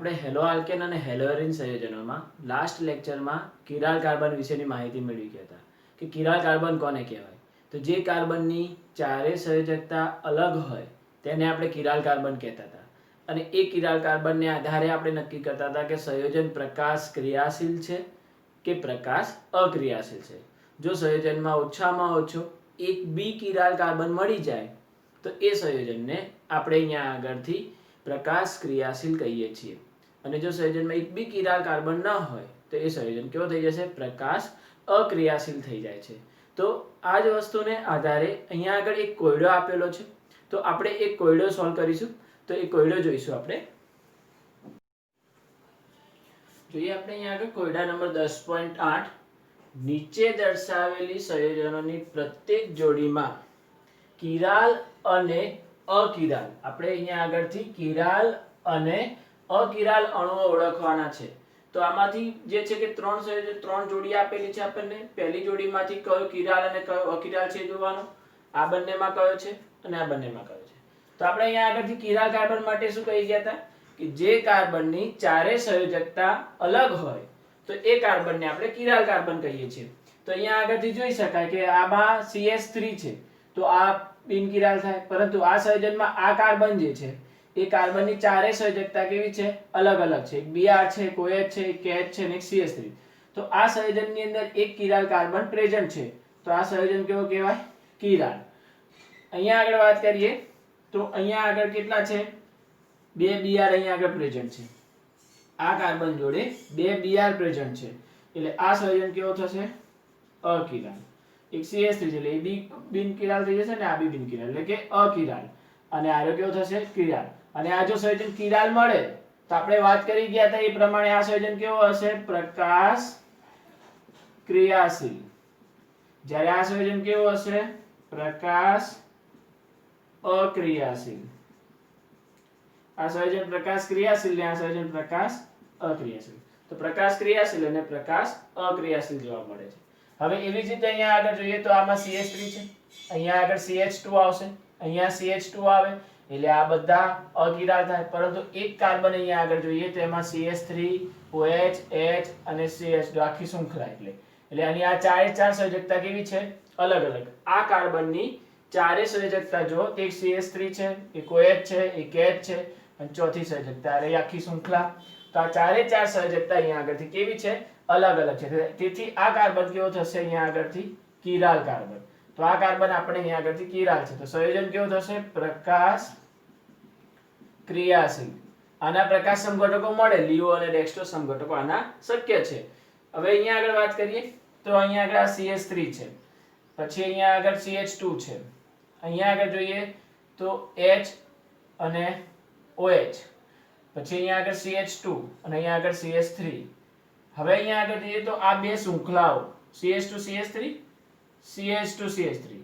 આપણે hello alkane અને હેલોએરિન સંયોજનોમાં last લેક્ચરમાં કિરાલ કાર્બન વિશેની માહિતી મેળવી ગયા હતા કે કિરાલ કાર્બન કોને કહેવાય. તો જે કાર્બનની ચારે સંયોજકતા અલગ હોય તેને આપણે કિરાલ કાર્બન કહેતા હતા અને એ કિરાલ કાર્બનને આધારે આપણે નક્કી કરતા હતા કે સંયોજન પ્રકાશ ક્રિયાશીલ છે કે પ્રકાશ અક્રિયાશીલ છે. જો સંયોજનમાં ઓછામાં ઓછો એક બી કિરાલ કાર્બન મળી જાય તો એ સંયોજનને આપણે અહીંયા આગળથી પ્રકાશ ક્રિયાશીલ કહીએ છીએ અને જો સંયોજનમાં એક બી કિરાલ કાર્બન ન હોય તો એ સંયોજન કેવો થઈ જશે? પ્રકાશ અક્રિયાશીલ થઈ જાય છે. તો આ જ વસ્તુને આધારે અહીંયા આગળ એક કોયડો આપેલો છે, તો આપણે એક કોયડો સોલ્વ કરીશું. તો એ કોયડો જોઈશું આપણે. જોઈએ આપણે અહીંયા આગળ કોયડા નંબર 10.8. નીચે દર્શાવેલી સંયોજનોની પ્રત્યેક જોડીમાં કિરાલ અને અકિરાલ, આપણે અહીંયા આગળથી કિરાલ અને અકિરાલ અણુઓ ઓળખવાના છે. તો આમાંથી જે છે કે ત્રણ જોડી આપેલી છે આપણને. પહેલી જોડીમાંથી કયો કિરાલ અને કયો અકિરાલ છે જોવાનો, આ બંનેમાં કયો છે અને આ બંનેમાં કયો છે. તો આપણે અહીંયા આગળથી કિરાલ કાર્બન માટે શું કહી ગયા હતા કે જે કાર્બનની ચારે સંયોજકતા અલગ હોય તો એ કાર્બનને આપણે કિરાલ કાર્બન કહીએ છીએ. તો અહીંયા આગળથી જોઈ શકાય કે આમાં CH3 છે તો આ બિનકિરાલ થાય, પરંતુ આ સંયોજનમાં આ કાર્બન જે છે એ કાર્બનની ચારે સંયોજકતા કેવી છે? અલગ અલગ છે. એક Br છે, એક OH છે, એક KH છે અને એક CH3. તો આ સંયોજનની અંદર એક કિરાલ કાર્બન પ્રેઝન્ટ છે તો આ સંયોજન કેવો કહેવાય? કિરાલ. અહીંયા આગળ વાત કરીએ તો અહીંયા આગળ કેટલા છે? 2 Br અહીંયા આગળ પ્રેઝન્ટ છે. આ કાર્બન જોડે 2 Br પ્રેઝન્ટ છે એટલે આ સંયોજન કેવો થશે? અકિરાલ. એક CH3 છે એટલે એ બી બિનકિરાલ થઈ જશે ને આ બી બિનકિરાલ એટલે કે અકિરાલ. અને આરો કેવો થશે? કિરાલ. અને આ જો સંયોજન કિરાલ મળે તો આપણે વાત કરી ગયા હતા એ પ્રમાણે આ સંયોજન કેવો હશે? પ્રકાશ ક્રિયાશીલ. જ્યારે આ સંયોજન કેવો હશે? પ્રકાશ અક્રિયાશીલ. આ સંયોજન પ્રકાશ ક્રિયાશીલ ને આ સંયોજન પ્રકાશ અક્રિયાશીલ. તો પ્રકાશ ક્રિયાશીલ અને પ્રકાશ અક્રિયાશીલ જોવા મળે છે. હવે એવી જ રીતે અહીંયા આગળ જોઈએ તો આમાં CH3 છે, અહીંયા આગળ CH2 આવશે, અહીંયા CH2 આવે એટલે આ બધા અકિરાલ થાય. પરંતુ એક કાર્બન અહીંયા આગળ જોઈએ તો એમાં CH3, OH, H અને CH2 આખી શૃંખલા એટલે આની આ ચારે ચાર સંયોજકતા કેવી છે? અલગ અલગ. આ કાર્બનની ચારે સંયોજકતા જો એક CH3 છે, એક OH છે, એક H છે અને ચોથી સંયોજકતા એ આખી શૃંખલા. તો આ ચારે ચાર સંયોજકતા અહીંયા આગળથી કેવી છે? અલગ અલગ છે. તેથી આ કાર્બન કેવો થશે? અહીંયા આગળથી કિરાલ કાર્બન. તો આ કાર્બન આપણે અહીંયા આગળથી કિરાલ છે તો સંયોજન કેવું થશે? પ્રકાશ ક્રિયાશીલ. આના પ્રકાશ સમઘટકો મળે, લિયો અને ડેક્સ્ટ્રો સમઘટકો આના શક્ય છે. હવે અહીંયા આગળ વાત કરીએ તો અહીંયા આગળ આ CH3 છે, પછી અહીંયા આગળ CH2 છે, અહીંયા આગળ જોઈએ તો H અને OH, પછી અહીંયા આગળ CH2 અને અહીંયા આગળ CH3. હવે અહીંયા આગળ જોઈએ તો આ બે શૃંખલાઓ CH2 CH3 CH2 CH3.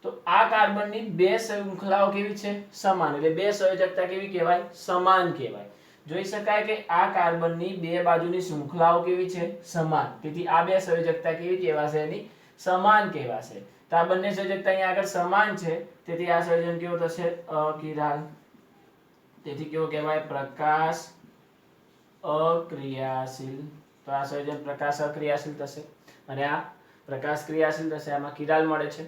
તો આ કાર્બનની બે શૃંખલાઓ કેવી છે? સમાન. એટલે બે સંયોજકતા કેવી કહેવાય? સમાન કહેવાય. જોઈ શકાય કે આ કાર્બનની બે બાજુની શૃંખલાઓ કેવી છે? સમાન. તેથી આ બે સંયોજકતા કેવી કહેવાશે? એની સમાન કહેવાશે. તો આ બંને સંયોજકતા અહીંયા આગળ સમાન છે તેથી આ સંયોજન કેવું થશે? અકિરાલ. તેથી કેવો કહેવાય? પ્રકાશ અક્રિયાશીલ. તો આ સંયોજન પ્રકાશ અક્રિયાશીલ થશે અને આ પ્રકાશ ક્રિયાશીલ થશે. આમાં કિરાલ મળે છે.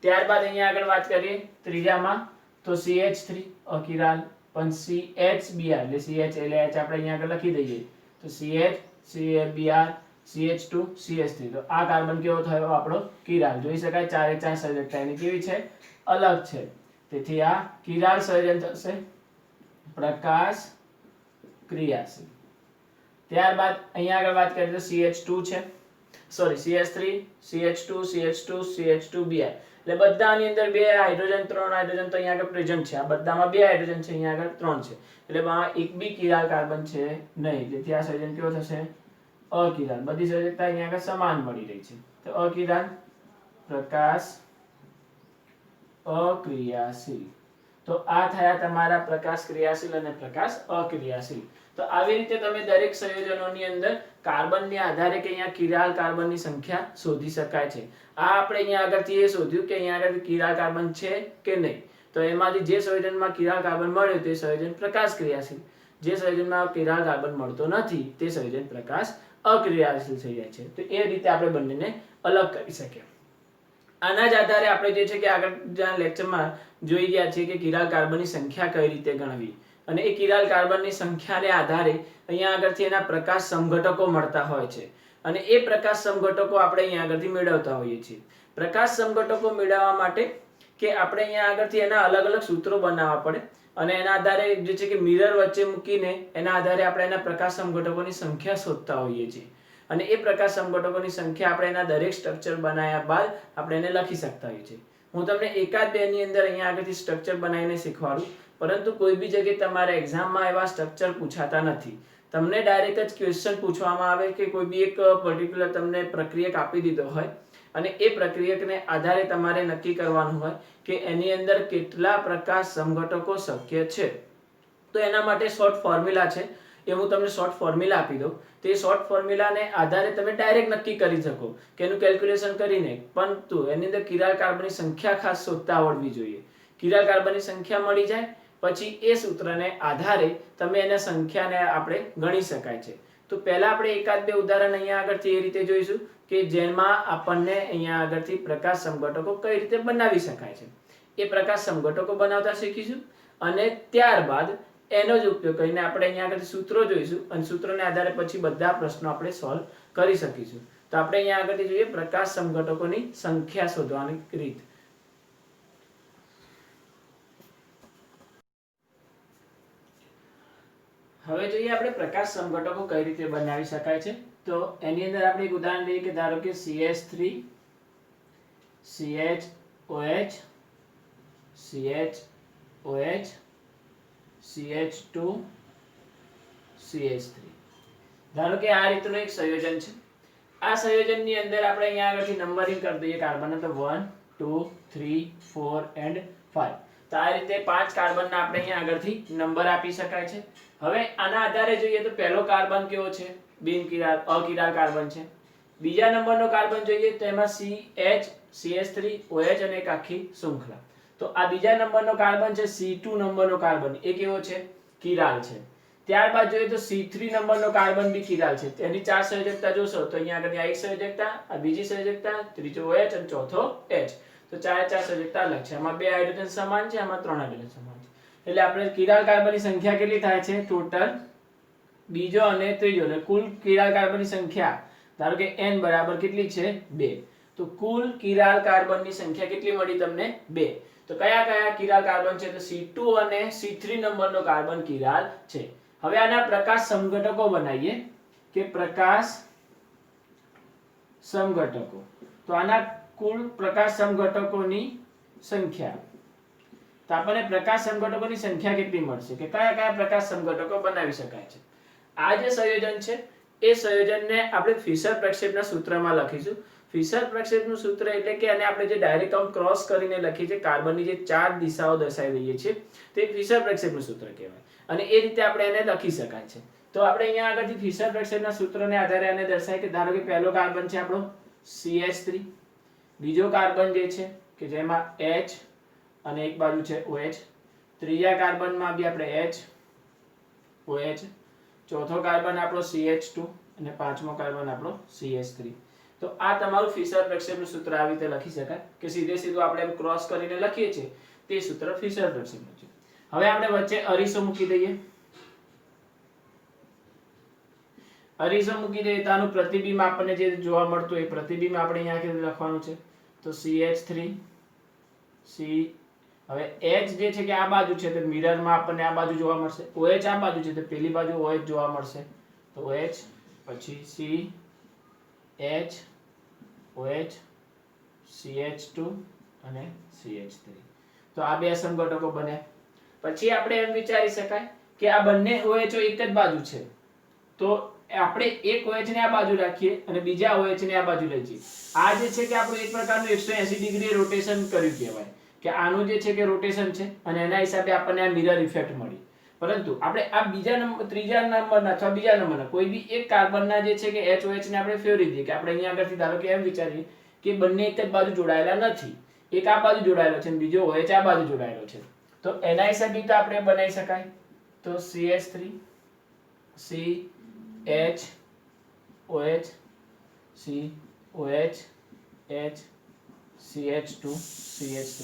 ત્યારબાદ અહીંયા આગળ વાત કરીએ ત્રીજામાં તો CH3 અકિરાલ, પણ CHBr એટલે CH એટલે H આપણે અહીંયા આગળ લખી દઈએ તો CH CHBr CH2 CH3. તો આ કાર્બન કેવો થયો? આપણો કિરાલ. જોઈ શકાય ચારે ચાર સંયોજકતા એની કેવી છે? અલગ છે. તેથી આ કિરાલ સંયોજન થશે પ્રકાશ ક્રિયાશીલ. ત્યારબાદ અહીંયા આગળ વાત કરીએ તો CH2 છે, sorry CH3 CH2 CH2 CH2Br એટલે બધાની અંદર બે હાઇડ્રોજન, ત્રણ હાઇડ્રોજન તો અહીંયા આગળ પ્રેઝન્ટ છે. આ બધામાં બે હાઇડ્રોજન છે, અહીંયા આગળ ત્રણ છે એટલે આમાં એક બી કિરાલ કાર્બન છે નહીં. તેથી આ સંયોજન કેવો થશે? અકિરાલ. બધી સંયોજકતા અહીંયા આગળ સમાન મળી રહી છે તો અકિરાલ. પ્રકાશ અક્રિયાશીલ. તો આ થયા તમારા પ્રકાશ ક્રિયાશીલ અને પ્રકાશ અક્રિયાશીલ. તો આવી રીતે તમે દરેક સંયોજનોની અંદર કાર્બનને આધારે કે અહીંયા કિરાલ કાર્બનની સંખ્યા શોધી શકાય છે. આ આપણે અહીંયા આગળથી એ શોધ્યું કે અહીંયા આગળ કિરાલ કાર્બન છે કે નહીં. તો એમાંથી જે સંયોજનમાં કિરાલ કાર્બન મળ્યો તે સંયોજન પ્રકાશ ક્રિયાશીલ. જે સંયોજનમાં કિરાલ કાર્બન મળતો નથી તે સંયોજન પ્રકાશ અક્રિયાશીલ થઈ જાય છે. તો એ રીતે આપણે બંનેને અલગ કરી શકીએ. આના જ આધારે આપણે જે છે કે આગળના લેક્ચરમાં જોઈ ગયા છીએ કે કિરાલ કાર્બનની સંખ્યા કઈ રીતે ગણવી, અને એ કિરાલ કાર્બનની સંખ્યાને આધારે અહીંયા આગળથી એના પ્રકાશ સમઘટકો મળતા હોય છે, અને એ પ્રકાશ સમઘટકો આપણે અહીંયા આગળથી મેળવતા હોઈએ છીએ. પ્રકાશ સમઘટકો મેળવવા માટે કે આપણે અહીંયા આગળથી એના અલગ અલગ સૂત્રો બનાવવા પડે, અને એના આધારે જે છે કે મિરર વચ્ચે મૂકીને એના આધારે આપણે એના પ્રકાશ સમઘટકોની સંખ્યા શોધતા હોઈએ છીએ, અને એ પ્રકાશ સમઘટકોની સંખ્યા આપણે એના દરેક સ્ટ્રક્ચર બનાવ્યા બાદ આપણે એને લખી શકતા હોઈએ છીએ. હું તમને એકાદ બે ની અંદર અહીંયા આગળથી સ્ટ્રક્ચર બનાવીને શીખવાડું, પરંતુ કોઈ બી જગ્યાએ તમારે એક્ઝામમાં એવા સ્ટ્રક્ચર પૂછાતા નથી. તમને ડાયરેક્ટ જ ક્વેશ્ચન પૂછવામાં આવે કે કોઈ બી એક પર્ટિક્યુલર તમને પ્રક્રિયક આપી દીધો હોય, અને એ પ્રક્રિયકને આધારે તમારે નક્કી કરવાનું હોય કે એની અંદર કેટલા પ્રકાશ સમઘટકો શક્ય છે. તો એના માટે શોર્ટ ફોર્મ્યુલા છે, એ હું તમને શોર્ટ ફોર્મ્યુલા આપી દઉં. તે શોર્ટ ફોર્મ્યુલાને આધારે તમે ડાયરેક્ટ નક્કી કરી શકો કે એનું કેલ્ક્યુલેશન કરીને, પરંતુ એની અંદર કિરાલ કાર્બનની સંખ્યા ખાસ શોધતા આવડવી જોઈએ. કિરાલ કાર્બનની સંખ્યા મળી જાય પછી એ સૂત્રને આધારે તમે એના સંખ્યાને આપણે ગણી શકાય છે. તો પહેલા આપણે એકાદ બે ઉદાહરણ અહીંયા આગળથી એ રીતે જોઈશું કે જેમાં આપણને અહીંયા આગળથી પ્રકાશ સમઘટકો કઈ રીતે બનાવી શકાય છે. એ પ્રકાશ સમઘટકો બનાવતા શીખીશું, અને ત્યારબાદ એનો જ ઉપયોગ કરીને આપણે અહીંયા આગળ સૂત્રો જોઈશું, અને સૂત્રોને આધારે પછી બધા પ્રશ્નો આપણે સોલ્વ કરી શકીશું. તો આપણે અહીંયા આગળથી જોઈએ પ્રકાશ સમઘટકોની સંખ્યા શોધવાની રીત. હવે જોઈએ આપણે પ્રકાશ સમઘટકો કઈ રીતે બનાવી શકાય છે. તો એની અંદર આપણે એક ઉદાહરણ લઈએ કે ધારો કે CH3 CHOH CHOH CH2 CH3. ધારો કે આ રીતનું એક સંયોજન છે. આ સંયોજનની અંદર આપણે અહીંયા આગળથી નંબરિંગ કરી દઈએ કાર્બન, તો 1 2 3 4 and 5. તો આ રીતે 5 કાર્બનના આપણે અહીંયા આગળથી નંબર આપી શકાય છે. હવે આના આધારે જોઈએ તો પહેલો કાર્બન કેવો છે, બિનકિરાલ અકિરાલ કાર્બન છે. બીજા નંબરનો કાર્બન જોઈએ તો એમાં CH CH3 OH અને એક આખી શૃંખલા. તો આ બીજા નંબરનો કાર્બન છે C2 નંબરનો કાર્બન, એ કેવો છે, કિરાલ છે. ત્યારબાદ જોઈએ તો C3 નંબરનો કાર્બન બી કિરાલ છે. તેની ચાર સંયોજકતા જોશો તો અહીંયા આગળ આ એક સંયોજકતા, આ બીજી સંયોજકતા, ત્રીજો OH અને ચોથો H. તો ચાર સંયોજકતા અલગ છે. આમાં બે હાઇડ્રોજન સમાન છે, આમાં ત્રણ હાઇડ્રોજન સમાન છે. એટલે આપણે કિરાલ કાર્બનની સંખ્યા કેટલી થાય છે ટોટલ, બીજો અને ત્રીજો, એટલે કુલ કિરાલ કાર્બનની સંખ્યા ધારો કે n બરાબર કેટલી છે 2. તો કુલ કિરાલ કાર્બનની સંખ્યા કેટલી મળી તમને 2. તો કયા કયા કિરાલ કાર્બન છે, તો C2 અને C3 નંબરનો કાર્બન કિરાલ છે. હવે આના પ્રકાશ સમઘટકો બનાવીએ કે પ્રકાશ સમઘટકો. તો આના કુલ પ્રકાશ સમઘટકોની સંખ્યા, તો આપણને પ્રકાશ સમઘટકોની સંખ્યા કેટલી મળશે કે કયા કયા પ્રકાશ સમઘટકો બનાવી શકાય છે. આ જે સંયોજન છે એ સંયોજનને આપણે ફિશર પ્રક્ષેપના સૂત્રમાં લખીશું. ફિશર પ્રક્ષેપનું સૂત્ર એટલે કે આને આપણે જે ડાયરેક્ટ આમ ક્રોસ કરીને લખીએ છીએ, કાર્બનની જે ચાર દિશાઓ દર્શાવી દઈએ છીએ, તે ફિશર પ્રક્ષેપનું સૂત્ર કહેવાય, અને એ રીતે આપણે એને લખી શકાય છે. તો આપણે અહીંયા આગળથી ફિશર પ્રક્ષેપના સૂત્રને આધારે આને દર્શાય કે ધારો કે પહેલો કાર્બન છે આપણો CH3, બીજો કાર્બન જે છે કે જેમાં H અને એક બાજુ છે OH, ત્રીજા કાર્બનમાં બી આપણે H OH, ચોથો કાર્બન આપણો CH2 અને પાંચમો કાર્બન આપણો CH3. તો આ તમારું ફિશર પ્રક્ષેપનું સૂત્ર આવી રીતે લખી શકાય કે સીધે સીધું આપણે એમ ક્રોસ કરીને લખીએ છીએ તે સૂત્ર ફિશર પ્રક્ષેપનું છે. હવે આપણે વચ્ચે અરીસો મૂકી દઈએ. અરીસો મૂકી દઈએ તો આનું પ્રતિબિંબ આપણને જે જોવા મળતું એ પ્રતિબિંબ આપણે અહીંયા લખવાનું છે. તો CH3 C, હવે H જે છે કે આ બાજુ છે તો મિરરમાં આપણને આ બાજુ જોવા મળશે, OH આ બાજુ છે તો પેલી બાજુ OH જોવા મળશે. તો OH પછી C H OH CH2 અને CH3. તો આ બે સમઘટકો બને. પછી આપણે એમ વિચારી શકાય કે આ બંને OH એક જ બાજુ છે, તો આપણે એક OH ને આ બાજુ રાખીએ અને બીજા OH ને આ બાજુ લઈ જઈએ. આ જે છે કે આપણું એક પ્રકારનું 180 ડિગ્રી રોટેશન કર્યું કહેવાય કે આનું જે છે કે રોટેશન છે, અને એના હિસાબે આપણને આ મિરર ઇફેક્ટ મળી. પરંતુ આપણે આ બીજા નંબર, ત્રીજા નંબરના અથવા બીજા નંબરના કોઈ બી એક કાર્બનના જે છે કે HOH ને આપણે ફેરવી દઈએ કે આપણે અહીંયા આગળથી ધારો કે એમ વિચારીએ કે બંને એક જ બાજુ જોડાયેલા નથી, એક આ બાજુ જોડાયેલો છે અને બીજો OH આ બાજુ જોડાયેલો છે, તો એના હિસાબે તો આપણે બનાવી શકાય. તો CH3 CHOH COH H CH2 CH3.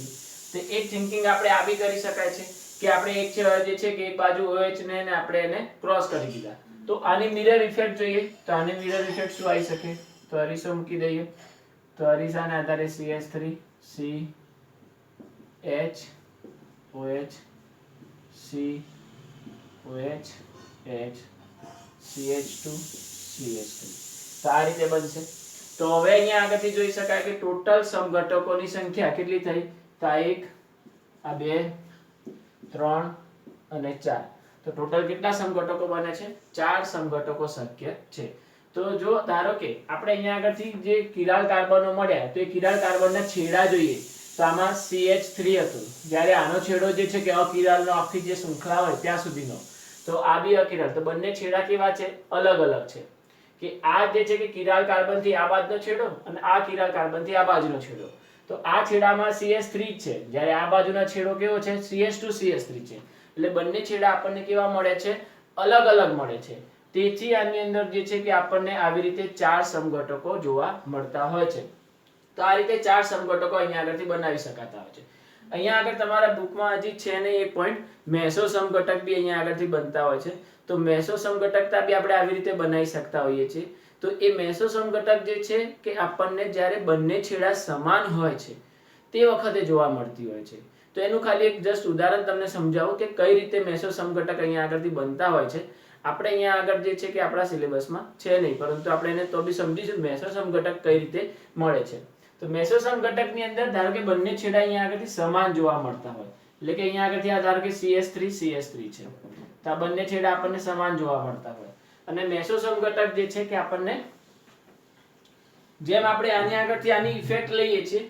તો એક થિંકિંગ આપણે આ બી કરી શકાય છે કે આપણે એક જે છે કે એક બાજુ OH ને આપણે એને ક્રોસ કરી દીધા, તો આની મિરર ઇફેક્ટ જોઈએ. તો આની મિરર ઇફેક્ટ શું આવી શકે? તો અરીસો મૂકી દઈએ. તો અરીસાને આધારે CH3 CH OH COH H CH2 CH3. તો આ રીતે બનશે. તો હવે અહીંયા આગળથી જોઈ શકાય કે ટોટલ સમઘટકોની સંખ્યા કેટલી થઈ? તો આ 1 આ 2 3 અને 4. તો ટોટલ કેટલા સમઘટકો બને છે? 4 સમઘટકો શક્ય છે. તો જો ધારો કે આપણે અહીંયા આગળથી જે કિરાલ કાર્બનો મળ્યા, તો એ કિરાલ કાર્બનના છેડા જોઈએ. તો આમાં CH3 હતું, જ્યારે આનો છેડો જે છે કે અકિરાલનો આખી જે શૃંખલા હોય ત્યાં સુધીનો, તો આ બી અકિરાલ. તો બંને છેડા કેવા છે? અલગ અલગ છે. કે આ જે છે કે કિરાલ કાર્બન થી આ બાજુનો છેડો અને આ કિરાલ કાર્બન થી આ બાજુનો છેડો, તો આ છેડામાં CH3 છે, જ્યારે આ બાજુનો છેડો કેવો છે? CH2 CH3 છે. એટલે બંને છેડા આપણને કેવા મળે છે? અલગ અલગ મળે છે. તેથી આની અંદર જે છે કે આપણને આવી રીતે 4 સમઘટકો જોવા મળતા હોય છે. તો આ રીતે 4 સમઘટકો અહીંયા આગળથી બનાવી શકાતા હોય છે. અહીંયા આગળ તમારા બુકમાં હજી છે ને એક પોઈન્ટ, મેસો સમઘટક બી અહીંયા આગળથી બનતા હોય છે. તો મેસો સમઘટકતા બી આપણે આવી રીતે બનાવી શકતા હોઈએ છીએ. તો એ મેસો સમઘટક જે છે કે આપણને જ્યારે બંને છેડા સમાન હોય છે તે વખતે જોવા મળતી હોય છે. તો એનું ખાલી એક જસ્ટ ઉદાહરણ તમને સમજાવું કે કઈ રીતે મેસો સમઘટક અહીંયા આગળથી બનતા હોય છે. આપણે અહીંયા આગળ જે છે કે આપણા સિલેબસમાં છે નહીં, પરંતુ આપણે એને તો બી સમજીશું મેસો સમઘટક કઈ રીતે મળે છે. તો મેસો સમઘટકની અંદર ધારો કે બંને છેડા અહીંયા આગળથી સમાન જોવા મળતા હોય, એટલે કે અહીંયા આગળથી આ ધારો કે CH3 CH3 છે, તો આ બંને છેડા આપણને સમાન જોવા મળતા હોય. અને મેસો સમઘટક જે છે કે આપણને જેમ આપણે આની આગળથી આની ઇફેક્ટ લઈએ છીએ,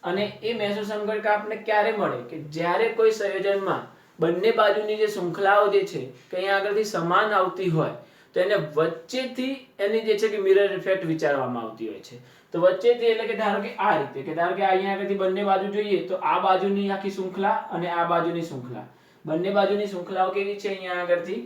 અને એ મેસો સમઘટક આપણને ક્યારે મળે? કે જ્યારે કોઈ સંયોજનમાં બંને બાજુની જે શૃંખલાઓ જે છે કે અહીંયા આગળથી સમાન આવતી હોય, તો એને વચ્ચેથી એની જે છે કે મિરર ઇફેક્ટ વિચારવામાં આવતી હોય છે. તો વચ્ચેથી એટલે કે ધારો કે આ રીતે, કે ધારો કે અહીંયા આગળથી બંને બાજુ જોઈએ તો આ બાજુની આખી શૃંખલા અને આ બાજુની શૃંખલા, બંને બાજુની શૃંખલાઓ કેવી છે? અહીંયા આગળથી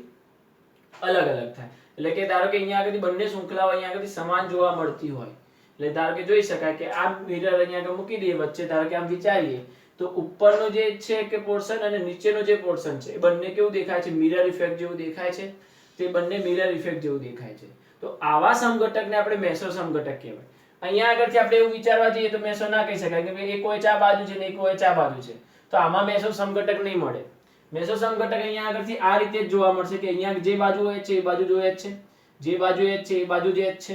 અલગ અલગ થાય. એટલે કે ધારો કે અહીંયા આગળથી બંને શૃંખલાઓ અહીંયા આગળથી સમાન જોવા મળતી હોય, એટલે ધારો કે જોઈ શકાય કે આ મિરર અહીંયા આગળ મૂકી દઈએ વચ્ચે, ધારો કે આમ વિચારીએ તો ઉપરનો જે છે કે પોર્શન અને નીચેનો જે પોર્શન છે એ બંને કેવું દેખાય છે? મિરર ઇફેક્ટ જેવું દેખાય છે. તે બંને મિરર ઇફેક્ટ જેવું દેખાય છે. તો આવા સમઘટકને આપણે મેસો સમઘટક કહેવાય. અહીંયા આગળથી આપણે એવું વિચારવા જઈએ તો મેસો ના કહી શકાય કે ભાઈ એક OH આ બાજુ છે ને એક OH આ બાજુ છે, તો આમાં મેસો સમઘટક નહીં મળે. મેસો સમઘટક અહીંયા આગળથી આ રીતે જ જોવા મળશે કે અહીંયા જે બાજુ OH છે એ બાજુ OH છે, જે બાજુ H છે એ બાજુ જ H છે.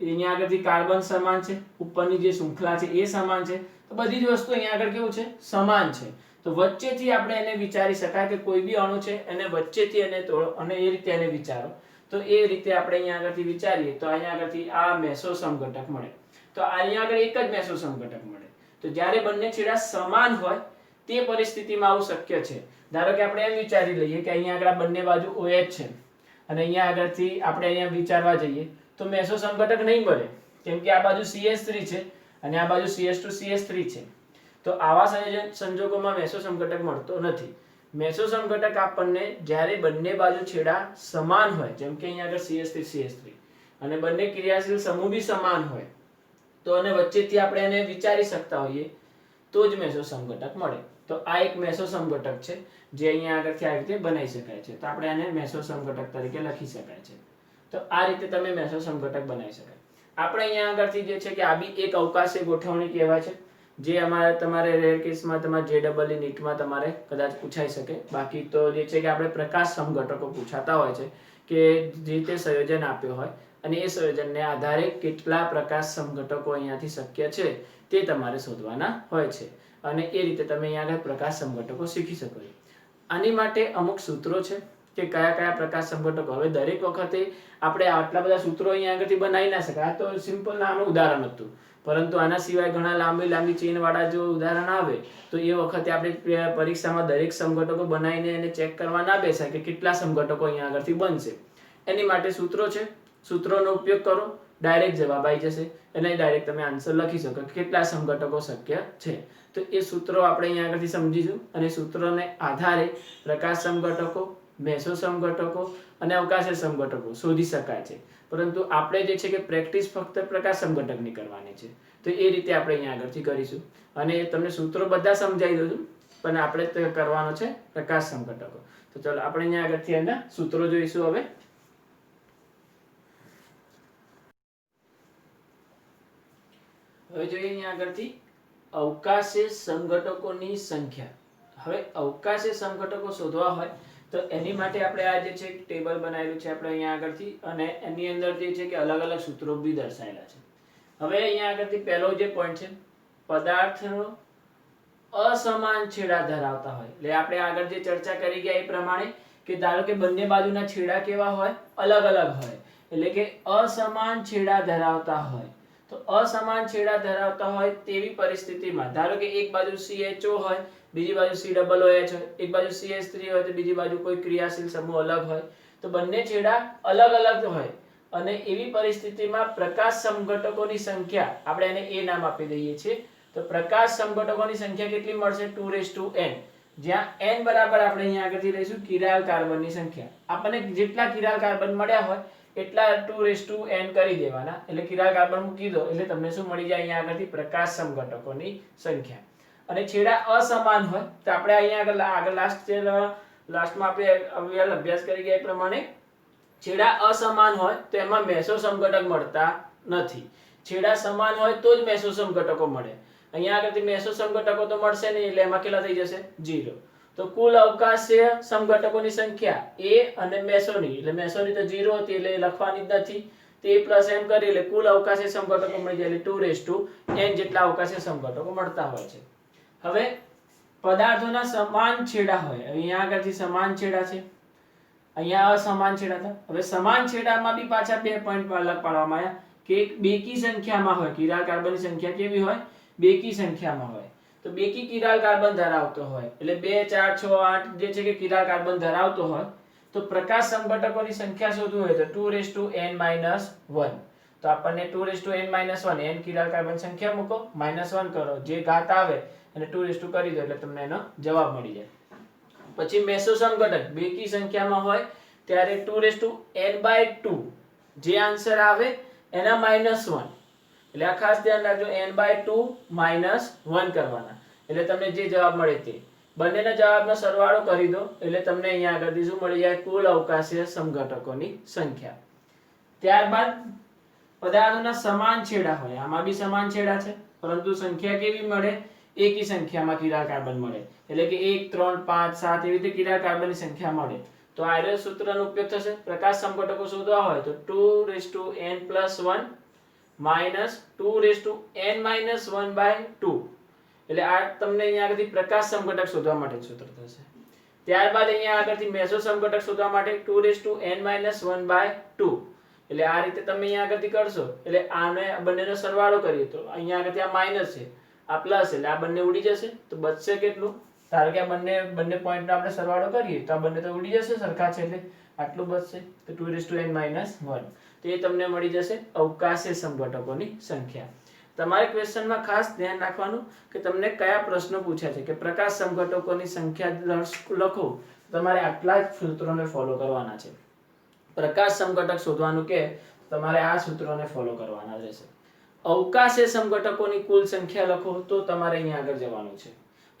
અહીંયા આગળથી કાર્બન સમાન છે, ઉપરની જે શૃંખલા છે એ સમાન છે, તો બધી જ વસ્તુ અહીંયા આગળ કેવું છે? સમાન છે. તો વચ્ચેથી આપણે એને વિચારી શકાય કે કોઈ બી અણુ છે એને વચ્ચેથી એને તોડો અને એ રીતે એને વિચારો. તો એ રીતે આપણે અહીંયા આગળથી વિચારીએ તો અહીંયા આગળથી આ મેસો સમઘટક મળે. તો અહીંયા આગળ એક જ મેસો સમઘટક મળે. તો જ્યારે બંને છેડા સમાન હોય તે પરિસ્થિતિમાં આવું શક્ય છે. ધારો કે આપણે એમ વિચારી લઈએ કે અહીંયા આગળ બંને બાજુ OH છે અને અહીંયા આગળથી આપણે અહીંયા વિચારવા જઈએ તો મેસો સમઘટક નહીં મળે, કેમ કે આ બાજુ CH3 છે અને આ બાજુ CH2 CH3 છે. તો આવા સંજોગોમાં મેસો સમઘટક મળતો નથી. મેસો સમઘટક આપણને જ્યારે બંને બાજુ છેડા સમાન હોય, જેમ કે અહીંયા આગળ CH3 CH3 અને બંને ક્રિયાશીલ સમૂહ બી સમાન હોય, તો અને વચ્ચેથી આપણે એને વિચારી શકતા હોઈએ તો જ મેસો સમઘટક મળે. તો આ એક મેસો સમઘટક છે જે અહીંયા આગળથી આ રીતે બનાવી શકાય છે. તો આપણે આને મેસો સમઘટક તરીકે લખી શકાય છે. તો આ રીતે તમે મેસો સમઘટક બનાવી શકાય. આપણે અહીંયા આગળથી જે છે કે આ બી એક અવકાશી ગોઠવણી કહેવાય છે, જે અમારે તમારે રેર કેસમાં તમારે JEE નીટમાં તમારે કદાચ પૂછાઈ શકે. બાકી તો જે છે કે આપણે પ્રકાશ સમઘટકો પૂછાતા હોય છે કે જે તે સંયોજન આપ્યો હોય અને એ સંયોજનને આધારે કેટલા પ્રકાશ સમઘટકો અહીંયાથી શક્ય છે તે તમારે શોધવાના હોય છે, અને એ રીતે તમે અહીંયા આગળ પ્રકાશ સમઘટકો શીખી શકો છો. આની માટે અમુક સૂત્રો છે કે કયા કયા પ્રકાશ સમઘટકો. હવે દરેક વખતે આપણે આટલા બધા સૂત્રો અહીંયા આગળથી બનાવી ના શકાય. આ તો સિમ્પલ નાનું ઉદાહરણ હતું, પરંતુ આના સિવાય ઘણા લાંબી ચેન વાળા જો ઉદાહરણ આવે તો એ વખતે આપણે પરીક્ષામાં દરેક સમઘટકો બનાવીને એને ચેક કરવા ના બેસાય કે કેટલા સમઘટકો અહીંયા આગળથી બનશે. એની માટે સૂત્રો છે, સૂત્રોનો ઉપયોગ કરો, ડાયરેક્ટ જવાબ આવી જશે અને ડાયરેક્ટ તમે આન્સર લખી શકો કે કેટલા સમઘટકો શક્ય છે. તો એ સૂત્રો આપણે અહીંયા આગળથી સમજીશું અને સૂત્રોને આધારે પ્રકાશ સમઘટકો, મેસો સમઘટકો અને અવકાશી સમઘટકો શોધી શકાય છે, પરંતુ આપણે જે છે કે પ્રેક્ટિસ ફક્ત પ્રકાશ સમઘટકની કરવાની છે. તો એ રીતે આપણે અહીંયા આગળથી કરીશું અને તમને સૂત્રો બધા સમજાવી દઉં છું, પણ આપણે તે કરવાનો છે પ્રકાશ સમઘટકો. તો ચાલો આપણે અહીંયા આગળથી એના સૂત્રો જોઈશું. હવે જોઈએ અહીંયા આગળથી અવકાશી સમઘટકોની સંખ્યા. હવે અવકાશી સમઘટકો શોધવા હોય તો એની માટે આપણે આ જે છે ટેબલ બનાવેલું છે આપણે અહીંયા આગળથી, અને એની અંદર જે છે કે અલગ અલગ સૂત્રો બી દર્શાવેલા છે. હવે અહીંયા આગળથી પહેલો જે પોઈન્ટ છે, પદાર્થનો અસમાન છેડા ધરાવતા હોય. એટલે આપણે આગળ જે ચર્ચા કરી ગયા એ પ્રમાણે કે ધારો કે બંને બાજુના છેડા કેવા હોય, અલગ અલગ હોય, એટલે કે અસમાન છેડા ધરાવતા હોય. તો અસમાન છેડા ધરાવતા હોય તેવી પરિસ્થિતિમાં ધારો કે એક બાજુ CHO હોય, બીજી બાજુ COOH હોય, એક બાજુ CH3 હોય તો બીજી બાજુ કોઈ ક્રિયાશીલ સમૂહ અલગ હોય, તો બંને છેડા અલગ અલગ હોય. અને એવી પરિસ્થિતિમાં પ્રકાશ સમઘટકોની સંખ્યા આપણે એને A નામ આપી દઈએ છીએ. તો પ્રકાશ સમઘટકોની સંખ્યા કેટલી મળશે? 2n, જ્યાં n બરાબર આપણે અહીંયા આગળથી લઈશું કિરાલ કાર્બનની સંખ્યા. આપણને જેટલા કિરાલ કાર્બન મળ્યા હોય એટલા 2n કરી દેવાના, એટલે કિરાલ કાર્બન મૂકી દો એટલે તમને શું મળી જાય અહીંયા આગળથી? પ્રકાશ સમઘટકોની સંખ્યા. અને છેડા અસમાન હોય તો આપણે અહીંયા આગળ લાસ્ટમાં આપણે અભ્યાસ કરી ગયા એ પ્રમાણે છેડા અસમાન હોય તો એમાં મેસો સમઘટક મળતા નથી. છેડા સમાન હોય તો જ મેસો સમઘટકો મળે. અહીંયા આગળથી મેસો સમઘટકો તો મળશે નહીં, એટલે એમાં કેટલા થઈ જશે? 0. તો કુલ અવકાશીય સમઘટકોની સંખ્યા A અને મેસોની, એટલે મેસોની તો 0 હતી એટલે લખવાની જ નથી. તે પ્લસ m કરી એટલે કુલ અવકાશીય સમઘટકો મળી જાય, એટલે 2n જેટલા અવકાશીય સમઘટકો મળતા હોય છે. હવે પદાર્થોના સમાન છેડા હોય, અહીંયા આગળથી સમાન છેડા છે, અહીંયા અસમાન છેડા હતા. હવે સમાન છેડામાં બી પાછા બે પોઈન્ટ અલગ પાડવામાં આવ્યા કે એક બેકી સંખ્યામાં હોય, કિરાલ કાર્બનની સંખ્યા કેવી હોય? બેકી સંખ્યામાં હોય. તો બેકી કિરાલ કાર્બન ધરાવતો હોય, એટલે 2 4 6 8 જે છે કે કિરાલ કાર્બન ધરાવતો હોય, તો પ્રકાશ સમઘટકોની સંખ્યા શોધવું હોય તો 2n-1. તો આપણને 2n-1 n કિરાલ કાર્બન સંખ્યા મૂકો, -1 કરો, જે ઘાત આવે અને 2 કરી દો એટલે તમને એનો જવાબ મળી જાય. પછી મેસો સમઘટક બેકી સંખ્યામાં હોય ત્યારે 2n/2 જે આન્સર આવે એના -1, એટલે આ ખાસ ધ્યાન રાખજો, n/2 -1 કરવાના એટલે તમને જે જવાબ મળે તે. બંનેના જવાબનો સરવાળો કરી દો એટલે તમને અહીંયા આગળથી શું મળી જાય? કુલ અવકાશીય સમઘટકોની સંખ્યા. ત્યારબાદ પદાર્થોના સમાન છેડા હોય, આમાં બી સમાન છેડા છે પરંતુ સંખ્યા કેવી મળે? એકી સંખ્યામાં કિરાલ કાર્બન મળે, એટલે કે 1 3 5 7 એવી રીતે કિરાલ કાર્બનની સંખ્યા મળે. તો આયર્ન સૂત્રનો ઉપયોગ થશે. પ્રકાશ સમઘટકો શોધવા હોય તો 2n+1 2n-1/2, એટલે આ તમને અહીંયા આગળથી પ્રકાશ સમઘટક શોધવા માટે સૂત્ર થશે. ત્યારબાદ અહીંયા આગળથી મેસો સમઘટક શોધવા માટે 2n-1/2, એટલે આ રીતે તમે અહીંયા આગળથી કરશો એટલે આને બંનેનો સરવાળો કરીએ તો અહીંયા આગળથી આ માઈનસ છે, આ પ્લસ, એટલે આ બંને ઉડી જશે તો બચશે કેટલું? ધારો કે આ બંને પોઈન્ટનો આપણે સરવાળો કરીએ તો આ બંને તો ઉડી જશે, સરખા છે એટલે આટલું બચશે. તો 2n-1, તો એ તમને મળી જશે અવકાશી સમઘટકોની સંખ્યા. તમારે ક્વેશ્ચનમાં ખાસ ધ્યાન રાખવાનું કે તમને કયા પ્રશ્નો પૂછ્યા છે કે પ્રકાશ સમઘટકોની સંખ્યા લખો, તમારે આટલા જ સૂત્રોને ફોલો કરવાના છે. પ્રકાશ સમઘટક શોધવાનું કે તમારે આ સૂત્રોને ફોલો કરવાના રહેશે. અવકાશી સમઘટકોની કુલ સંખ્યા લખો તો તમારે અહીંયા આગળ જવાનું છે.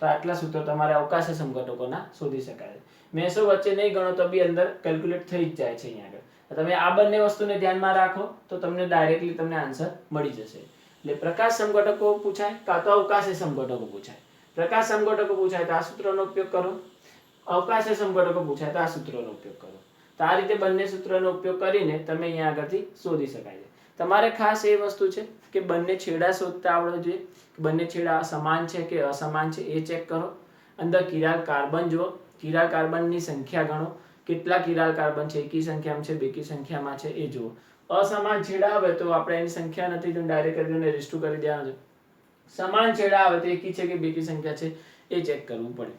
તો આટલા સૂત્રો તમારે અવકાશી સમઘટકોના શોધી શકાય. મેસો વચ્ચે નહીં ગણો તો બી અંદર કેલ્ક્યુલેટ થઈ જ જાય છે. અહીંયા આગળ તમે આ બંને વસ્તુને ધ્યાનમાં રાખો તો તમને ડાયરેક્ટલી તમને આન્સર મળી જશે. એટલે પ્રકાશ સમઘટકો પૂછાય કાં તો અવકાશી સમઘટકો પૂછાય. પ્રકાશ સમઘટકો પૂછાય તો આ સૂત્રનો ઉપયોગ કરો, અવકાશી સમઘટકો પૂછાય તો આ સૂત્રનો ઉપયોગ કરો. તો આ રીતે બંને સૂત્રનો ઉપયોગ કરીને તમે અહીંયા આગળથી શોધી શકાય છે. તમારે ખાસ એ વસ્તુ છે કે બંને છેડા શોધતા આવડવું જોઈએ, બંને છેડા સમાન છે કે અસમાન છે એ ચેક કરો. અંદર કિરાલ કાર્બન જુઓ, કિરાલ કાર્બનની સંખ્યા ગણો, કેટલા કિરાલ કાર્બન છે, એકી સંખ્યામાં છે બેકી સંખ્યામાં છે એ જુઓ. અસમાન છેડા આવે તો આપણે એની સંખ્યા નથી તો ડાયરેક્ટ કરીને રેસ્ટુ કરી દેવાનું છે. સમાન છેડા આવે તો એકી છે કે બેકી સંખ્યા છે એ ચેક કરવું પડે.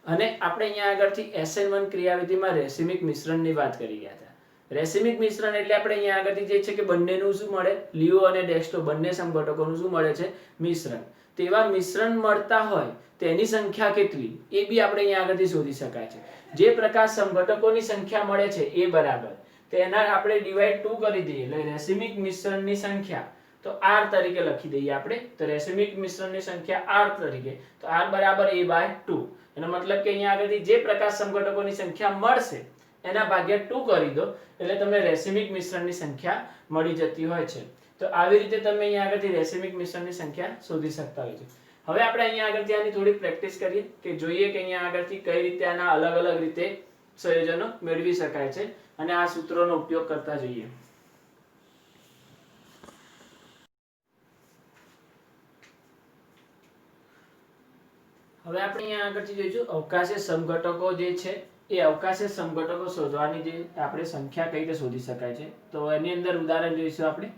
અને આપણે અહીંયા આગળથી SN1 ક્રિયાવિધિમાં રેસિમિક મિશ્રણની વાત કરી ગયા હતા. રેસિમિક મિશ્રણ એટલે આપણે અહીંયા આગળથી જે છે કે બંનેનું શું મળે? લિયો અને ડેક્સ્ટ્રો બંને સમઘટકોનું શું મળે છે? મિશ્રણ. તેવા મિશ્રણ મળતા હોય તેની સંખ્યા કેટલી એ બી આપણે અહીંયા આગળથી શોધી શકાય છે. જે પ્રકાશ સમઘટકોની સંખ્યા મળે છે એ બરાબર તેના આપણે ડિવાઇડ 2 કરી દઈએ એટલે રેસિમિક મિશ્રણની સંખ્યા તો r તરીકે લખી દઈએ આપણે તો રેસિમિક મિશ્રણની સંખ્યા r તરીકે તો r બરાબર a/2 એનો મતલબ કે અહીંયા આગળથી જે પ્રકાશ સમઘટકોની સંખ્યા મળશે એના ભાગ્યા 2 કરી દો એટલે તમને રેસિમિક મિશ્રણની સંખ્યા મળી જતી હોય છે તો આવી રીતે તમે અહીંયા આગળથી રેસિમિક મિશ્રણની સંખ્યા શોધી શકતા હોય છે હવે આપણે અહીંયા આગળથી આની થોડી પ્રેક્ટિસ કરીએ કે જોઈએ કે અહીંયા આગળથી કઈ રીતે આના અલગ અલગ રીતે સંયોજનો મેળવી શકાય છે અને આ સૂત્રોનો ઉપયોગ કરતા જોઈએ હવે આપણે અહીંયા આગળથી જોઈશું અવકાશી સમઘટકો જે છે એ અવકાશી સમઘટકો શોધવાની જે આપણે સંખ્યા કઈ રીતે શોધી શકાય છે તો એની અંદર ઉદાહરણ જોઈશું આપણે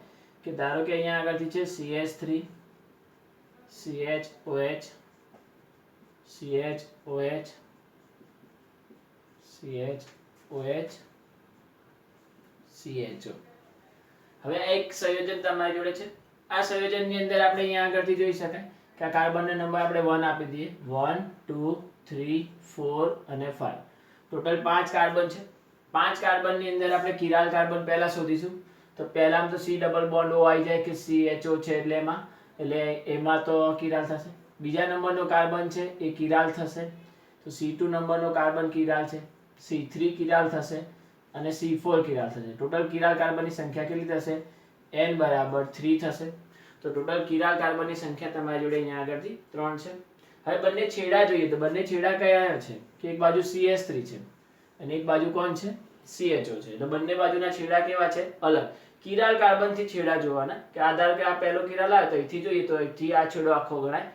કે ધારો કે અહીંયા આગળથી છે CH3 CHOH CHOH CHOH CHO હવે એક સંયોજન તમારી જોડે છે આ સંયોજનની અંદર આપણે અહીંયા આગળથી જોઈ શકાય કે આ કાર્બનનો નંબર આપણે 1 આપી દઈએ 1 2 3 4 અને 5 ટોટલ 5 કાર્બન છે 5 કાર્બનની અંદર આપણે કિરાલ કાર્બન પહેલા શોધીશું તો પહેલામાં તો C ડબલ બોન્ડ O આવી જાય કે CHO છે એટલે એમાં તો કિરાલ થશે બીજા નંબરનો કાર્બન છે એ કિરાલ થશે તો C2 નંબરનો કાર્બન કિરાલ છે C3 કિરાલ થશે અને C4 કિરાલ થશે ટોટલ કિરાલ કાર્બનની સંખ્યા કેટલી થશે n બરાબર 3 થશે તો ટોટલ કિરાલ કાર્બનની સંખ્યા તમારી જોડે અહીંયા આગળથી 3 છે હવે બંને છેડા જોઈએ તો બંને છેડા કયા છે કે એક બાજુ CH3 છે અને એક બાજુ કોણ છે CHO છે તો બંને બાજુના છેડા કેવા છે અલગ કિરાલ કાર્બનથી છેડા જોવાના કે આધાર કે આ પહેલો કિરાલ આવે તો અહીંથી જોઈએ તો અહીંથી આ છેડો આખો ગણાય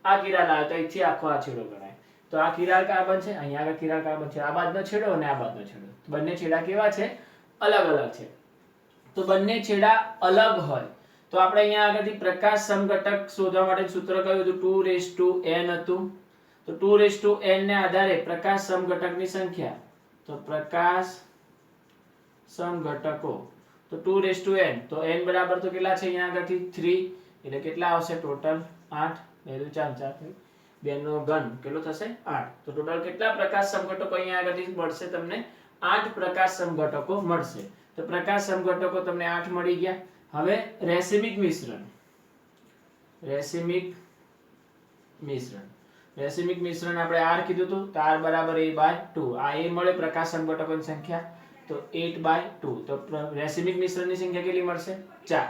આ કિરાલ આવે તો અહીંથી આખો આ છેડો ગણાય તો આ કિરાલ કાર્બન છે અહીંયા આગળ કિરાલ કાર્બન છે આ બાજુનો છેડો અને આ બાજુનો છેડો બંને છેડા કેવા છે અલગ અલગ છે તો બંને છેડા અલગ હોય તો આપણે અહીંયા આગળથી પ્રકાશ સમઘટક શોધવા માટે સૂત્ર કયું હતું 2n હતું તો 2n ને આધારે પ્રકાશ સમઘટકની સંખ્યા તો પ્રકાશ સમઘટકો તો 2n તો n બરાબર તો કેટલા છે અહીંયા આગળથી 3 એટલે કેટલા આવશે ટોટલ 8 2 4 4 2 નો ઘન કેટલો થશે 8 તો ટોટલ કેટલા પ્રકાશ સમઘટકો અહીંયા આગળથી મળશે તમને 8 પ્રકાશ સમઘટકો મળશે તો પ્રકાશ સમઘટકો તમને 8 મળી ગયા હવે રેસિમિક મિશ્રણ આપણે r કીધું હતું તો r બરાબર a/2 આ a મળે પ્રકાશ સમઘટકોની સંખ્યા તો 8/2 તો રેસિમિક મિશ્રણની સંખ્યા કેટલી મળશે 4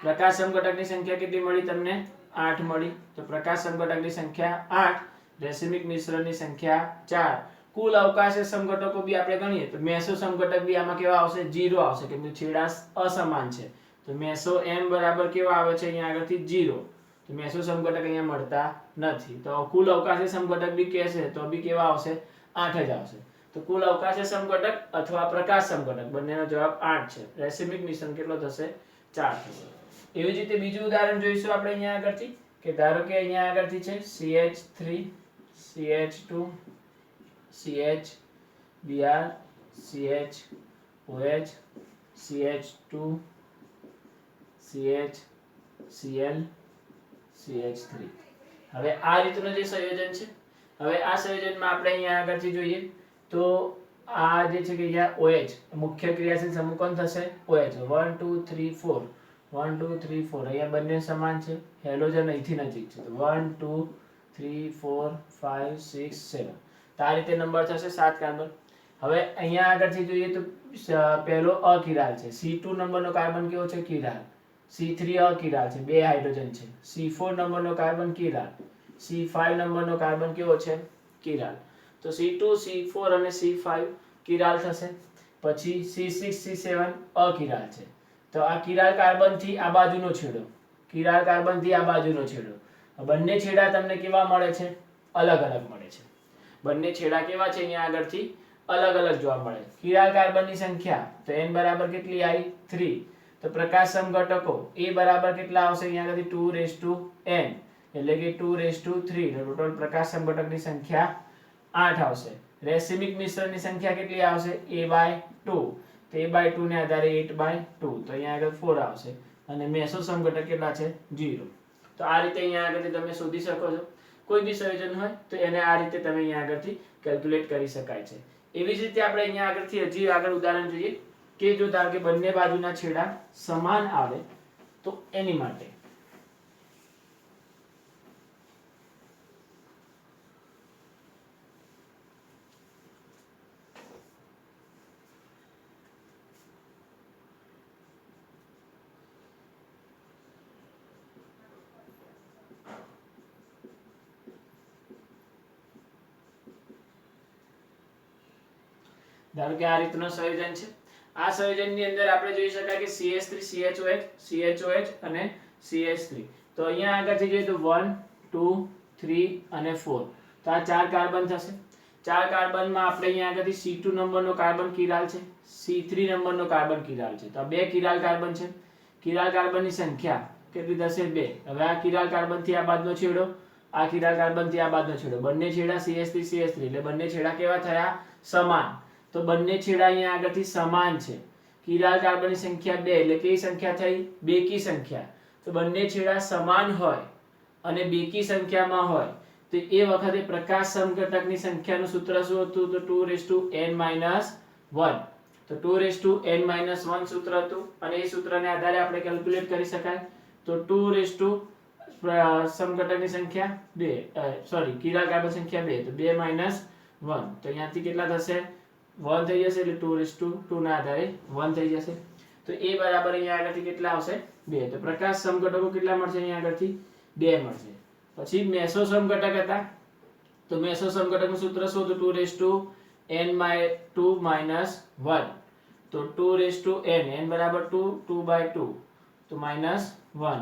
પ્રકાશ સમઘટકની સંખ્યા કેટલી મળી તમને 8 મળી તો પ્રકાશ સમઘટકની સંખ્યા 8 રેસિમિક મિશ્રણની સંખ્યા 4 કુલ અવકાશી સમઘટકો બી આપણે ગણીએ તો મેસો સમઘટક બી આમાં કેવા આવશે 0 આવશે કેમ કે છેડા અસમાન છે તો મેસો m બરાબર કેવા આવે છે અહીંયા આગળથી 0 તો મેસો સમઘટક અહીંયા મળતા નથી તો કુલ અવકાશી સમઘટક બી કહેશે તો બી કેવા આવશે 8 જ આવશે તો કુલ અવકાશી સમઘટક અથવા પ્રકાશ સમઘટક બંનેનો જવાબ 8 છે રેસિમિક મિશ્રણ કેટલો થશે 4 થશે એવી જ રીતે બીજું ઉદાહરણ જોઈશું આપણે અહીંયા આગળથી કે ધારો કે અહીંયા આગળથી છે CH3 CH2 CH Br CH OH CH2 CH Cl CH3 હવે આ રીતનું જે સંયોજન છે હવે આ સંયોજનમાં આપણે અહીંયા આગળથી જોઈએ તો આ જે છે કે અહીંયા OH મુખ્ય ક્રિયાશીલ સમૂહ કોણ થશે OH 1 2 3 4 1 2 3 4 અહીંયા બંને સમાન છે હેલોજન અહીંથી નજીક છે તો 1 2 3 4 5 6 7 તો આ રીતે નંબર થશે 7 કાર્બન હવે અહીંયા આગળથી જોઈએ તો પહેલો અકિરાલ છે C2 નંબરનો કાર્બન કેવો છે કિરાલ C3 અકિરાલ છે બે હાઇડ્રોજન છે C4 નંબરનો કાર્બન કિરાલ C5 નંબરનો કાર્બન કેવો છે કિરાલ તો C2 C4 અને C5 કિરાલ થશે પછી C6 C7 અકિરાલ છે તો આ કિરાલ કાર્બન થી આ બાજુનો છેડો કિરાલ કાર્બન થી આ બાજુનો છેડો બંને છેડા તમને કેવા મળે છે અલગ અલગ મળે છે બંને છેડા કેવા છે અહીંયા આગળથી અલગ અલગ જોવા મળે કિરાલ કાર્બનની સંખ્યા તો n બરાબર કેટલી આવી 3 તો પ્રકાશ સમઘટકો a બરાબર કેટલા આવશે અહીંયા આગળથી 2n એટલે કે 2/3 ટોટલ પ્રકાશ સમઘટકની સંખ્યા 8 આવશે રેસિમિક મિશ્રણની સંખ્યા કેટલી આવશે a/2 તો a/2 ને આધારે 8/2 તો અહીંયા આગળ 4 આવશે અને મેસો સમઘટક કેટલા છે 0 તો આ રીતે અહીંયા આગળથી તમે શોધી શકો છો કોઈ બી સંયોજન હોય તો એને આ રીતે તમે અહીંયા આગળથી કેલ્ક્યુલેટ કરી શકાય છે એવી જ રીતે આપણે અહીંયા આગળથી હજી આગળ ઉદાહરણ જોઈએ કે જો ધારો કે બંને બાજુના છેડા સમાન આવે તો એની માટે ધારો કે આ રીતનો સંયોજન છે. આ સંયોજનની અંદર આપણે જોઈ શકાય કે CH3 CHOH અને CH3. તો અહીંયા આગળથી જોઈએ તો 1 2 3 અને 4. તો આ 4 કાર્બન થશે. 4 કાર્બનમાં આપણે અહીંયા આગળથી C2 નંબરનો કાર્બન કિરાલ છે, C3 નંબરનો કાર્બન કિરાલ છે. તો આ બે કિરાલ કાર્બન છે. કિરાલ કાર્બનની સંખ્યા કેટલી થશે? 2. હવે આ કિરાલ કાર્બનથી આ બાજુનો છેડો, આ કિરાલ કાર્બનથી આ બાજુનો છેડો, બંને છેડા CH3 CH3 એટલે બંને છેડા કેવા થયા? સમાન. તો બંને છેડા અહીંયા આગળથી સમાન છે. કિરાલ કાર્બનની સંખ્યા 2 એટલે કઈ સંખ્યા થઈ? બેકી સંખ્યા. તો બંને છેડા સમાન હોય અને બેકી સંખ્યામાં હોય તો એ વખતે પ્રકાશ સમઘટકની સંખ્યાનું સૂત્ર શું હતું? તો 2n-1. તો 2n-1 સૂત્ર હતું અને એ સૂત્રને આધારે આપણે કેલ્ક્યુલેટ કરી શકાય. તો 2 સમઘટકની સંખ્યા 2 કિરાલ કાર્બન સંખ્યા 2 તો 2 - 1 તો અહીંયાથી કેટલા થશે? 1 થઈ જશે એટલે 2 ના આધારે 1 થઈ જશે. તો એ બરાબર અહીંયા આગળથી કેટલા આવશે? 2. તો પ્રકાશ સમઘટકો કેટલા મળશે? અહીંયા આગળથી 2 મળશે. પછી મેસો સમઘટક હતા તો મેસો સમઘટકનું સૂત્ર શું હતું? 2n-2 - 1. તો 2n n બરાબર 2 2/2 તો -1